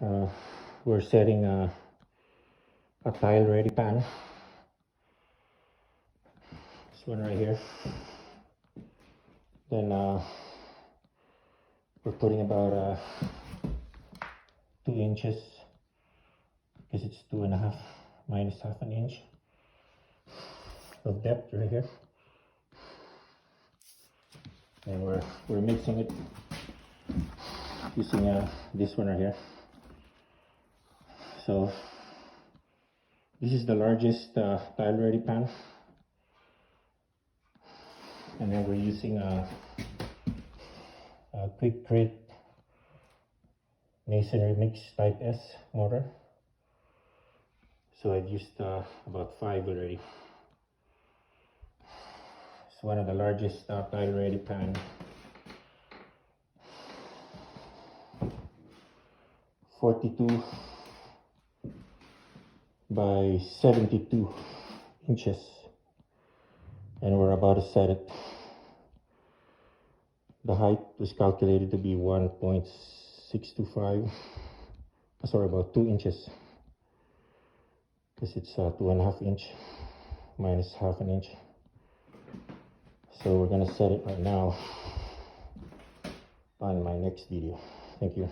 uh, we're setting a Tile Redi Pan. This one right here. Then we're putting about 2 inches, because it's 2.5 minus half an inch of depth right here. And we're mixing it using this one right here. So this is the largest Tile Redi Pan, and then we're using a Quikrete masonry mix Type S mortar. So I've used about 5 already. It's one of the largest Tile Redi Pan. 42 by 72 inches, and we're about to set it. The height was calculated to be 1.625, sorry, about 2 inches, because it's 2.5 inch minus half an inch. So we're gonna set it right now on my next video. Thank you.